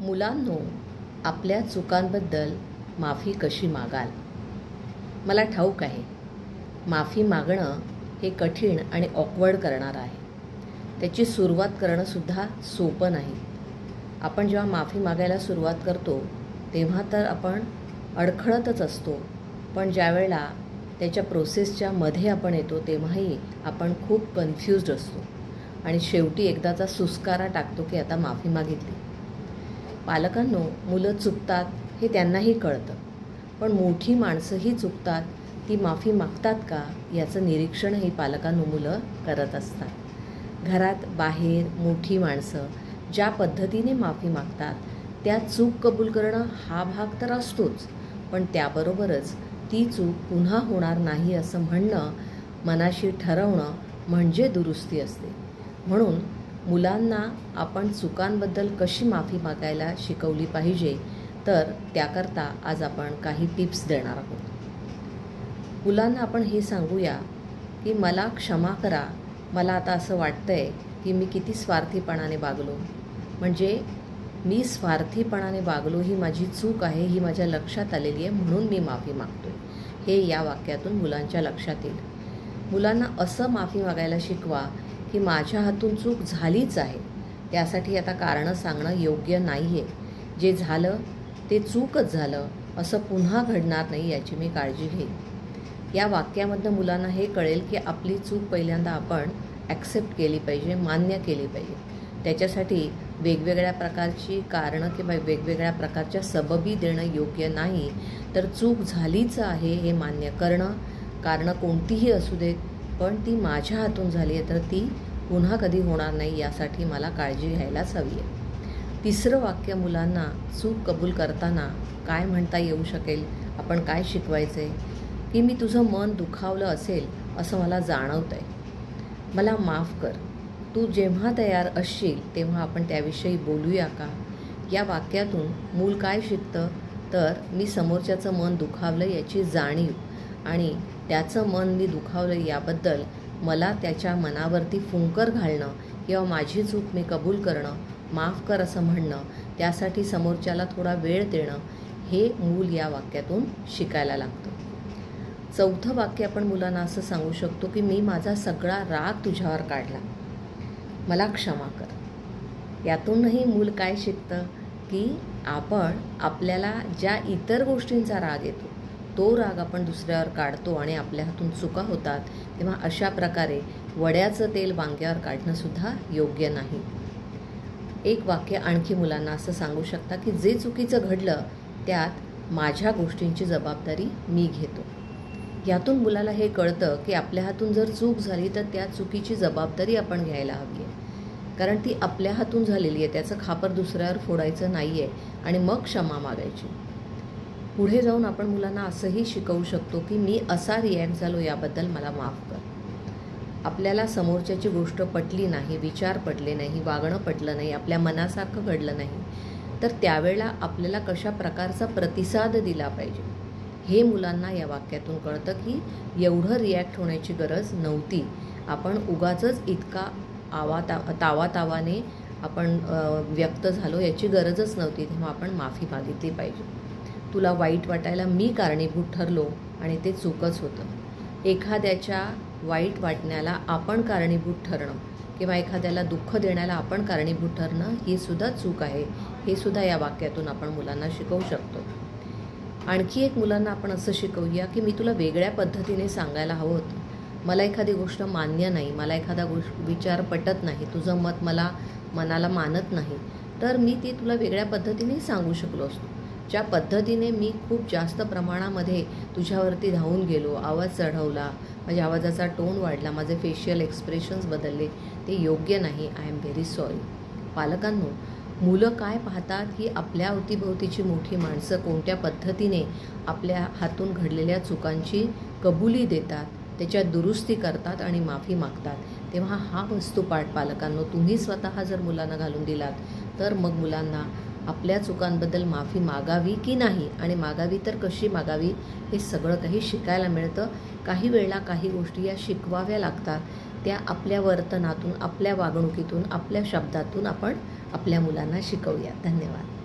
मुलांनो, आपल्या चुकांबद्दल माफी कशी मागाल? मला ठाऊक आहे, माफी मागणं हे कठीण आणि ऑकवर्ड करणारं आहे. त्याची सुरुवात करणंसुद्धा सोपं नाही. आपण जेव्हा माफी मागायला सुरुवात करतो तेव्हा तर आपण अडखळतच असतो, पण ज्यावेळेला त्याच्या प्रोसेसच्या मध्ये आपण येतो तेव्हाही आपण खूप कन्फ्युज्ड असतो आणि शेवटी एकदाचा सुस्कारा टाकतो की आता माफी मागितली. पालकांनो, मुलं चुकतात हे त्यांनाही कळतं, पण मोठी माणसंही चुकतात, ती माफी मागतात का याचं निरीक्षणही पालकांनो मुलं करत असतात. घरात बाहेर मोठी माणसं ज्या पद्धतीने माफी मागतात त्या चूक कबूल करणं हा भाग तर असतोच, पण त्याबरोबरच ती चूक पुन्हा होणार नाही असं म्हणणं, मनाशी ठरवणं म्हणजे दुरुस्ती असते. म्हणून मुलांना आपण चुकांबद्दल कशी माफी मागायला शिकवली पाहिजे, तर त्याकरता आज आपण काही टिप्स देणार आहोत. मुलांना आपण हे सांगूया की मला क्षमा करा, मला आता असं वाटतंय की मी किती स्वार्थीपणाने वागलो, म्हणजे मी स्वार्थीपणाने वागलो ही माझी चूक आहे, ही माझ्या लक्षात आलेली आहे, म्हणून मी माफी मागतोय. हे या वाक्यातून मुलांच्या लक्षात येईल. मुलांना असं माफी मागायला शिकवा की माझ्या हातून चूक झालीच आहे, त्यासाठी आता कारणं सांगणं योग्य नाही आहे. जे झालं ते चूकच झालं, असं पुन्हा घडणार नाही याची मी काळजी घेईन. या वाक्यामधनं मुलांना हे कळेल की आपली चूक पहिल्यांदा आपण ॲक्सेप्ट केली पाहिजे, मान्य केली पाहिजे. त्याच्यासाठी वेगवेगळ्या प्रकारची कारणं किंवा वेगवेगळ्या प्रकारच्या सबबी देणं योग्य नाही, तर चूक झालीच आहे हे मान्य करणं. कारणं कोणतीही असू देत, पण ती माझ्या हातून झाली आहे तर ती पुन्हा कधी होणार नाही यासाठी मला काळजी घ्यायलाच हवी आहे. तिसरं वाक्य मुलांना चूक कबूल करताना काय म्हणता येऊ शकेल, आपण काय शिकवायचं आहे की मी तुझं मन दुखावलं असेल असं मला जाणवतं आहे, मला माफ कर, तू जेव्हा तयार असशील तेव्हा आपण त्याविषयी बोलूया का. या वाक्यातून मूल काय शिकतं, तर मी समोरच्याचं मन दुखावलं याची जाणीव आणि त्याचं मन मी दुखावलं याबद्दल मला त्याच्या मनावरती फुंकर घालणं किंवा माझी चूक मी कबूल करणं, माफ कर असं म्हणणं, त्यासाठी समोरच्याला थोडा वेळ देणं, हे मूल या वाक्यातून शिकायला लागतं. चौथं वाक्य आपण मुलांना असं सांगू शकतो की मी माझा सगळा राग तुझ्यावर काढला, मला क्षमा कर. यातूनही मूल काय शिकतं की आपण आपल्याला ज्या इतर गोष्टींचा राग येतो तो राग आपण दुसऱ्यावर काढतो आणि आपल्या हातून चुका होतात, तेव्हा अशा प्रकारे वड्याचं तेल वांग्यावर काढणंसुद्धा योग्य नाही. एक वाक्य आणखी मुलांना असं सांगू शकता की जे चुकीचं घडलं त्यात माझ्या गोष्टींची जबाबदारी मी घेतो. यातून मुलाला हे कळतं की आपल्या हातून जर चूक झाली तर त्या चुकीची जबाबदारी आपण घ्यायला हवी आहे, कारण ती आपल्या हातून झालेली आहे, त्याचं खापर दुसऱ्यावर फोडायचं नाही आहे आणि मग क्षमा मागायची. पुढे जाऊन आपण मुलांना असंही शिकवू शकतो की मी असा रिॲक्ट झालो याबद्दल मला माफ कर. आपल्याला समोरच्याची गोष्ट पटली नाही, विचार पटले नाही, वागणं पटलं नाही, आपल्या मनासारखं घडलं नाही, तर त्यावेळेला आपल्याला कशा प्रकारचा प्रतिसाद दिला पाहिजे हे मुलांना या वाक्यातून कळतं की एवढं रिॲक्ट होण्याची गरज नव्हती, आपण उगाचच इतका तावातावाने आपण व्यक्त झालो याची गरजच नव्हती, तेव्हा आपण माफी मागितली पाहिजे. तुला वाईट वाटायला मी कारणीभूत ठरलो आणि ते चूकच होतं. एखाद्याच्या वाईट वाटण्याला आपण कारणीभूत ठरणं किंवा एखाद्याला दुःख देण्याला आपण कारणीभूत ठरणं ही सुद्धा चूक आहे, हे सुद्धा या वाक्यातून आपण मुलांना शिकवू शकतो. आणखी एक मुलांना आपण असं शिकवूया की मी तुला वेगळ्या पद्धतीने सांगायला हवं होतं, मला एखादी गोष्ट मान्य नाही, मला एखादा विचार पटत नाही, तुझं मत मनाला मानत नाही, तर मी ते तुला वेगळ्या पद्धतीने सांगू शकलो असतो. ज्या पद्धतीने मी खूप जास्त प्रमाणामध्ये तुझ्यावरती धावून गेलो, आवाज चढवला, माझ्या आवाजाचा टोन वाढला, माझे फेशियल एक्सप्रेशन्स बदलले, ते योग्य नाही. I am very sorry. पालकांनो, मुलं काय पाहतात की आपल्या अवतीभोवतीची मोठी माणसं कोणत्या पद्धतीने आपल्या हातून घडलेल्या चुकांची कबुली देतात, त्याच्यात दुरुस्ती करतात आणि माफी मागतात, तेव्हा हा वस्तुपाठ पालकांनो तुम्ही स्वतः जर मुलांना घालून दिलात तर मग मुलांना आपल्या चुकांबद्दल माफी मागावी की नाही आणि मागावी तर कशी मागावी हे सगळं काही शिकायला मिळतं. काही वेळेला काही गोष्टी या शिकवाव्या लागतात, त्या आपल्या वर्तनातून, आपल्या वागणुकीतून, आपल्या शब्दातून आपण आपल्या मुलांना शिकवूया. धन्यवाद.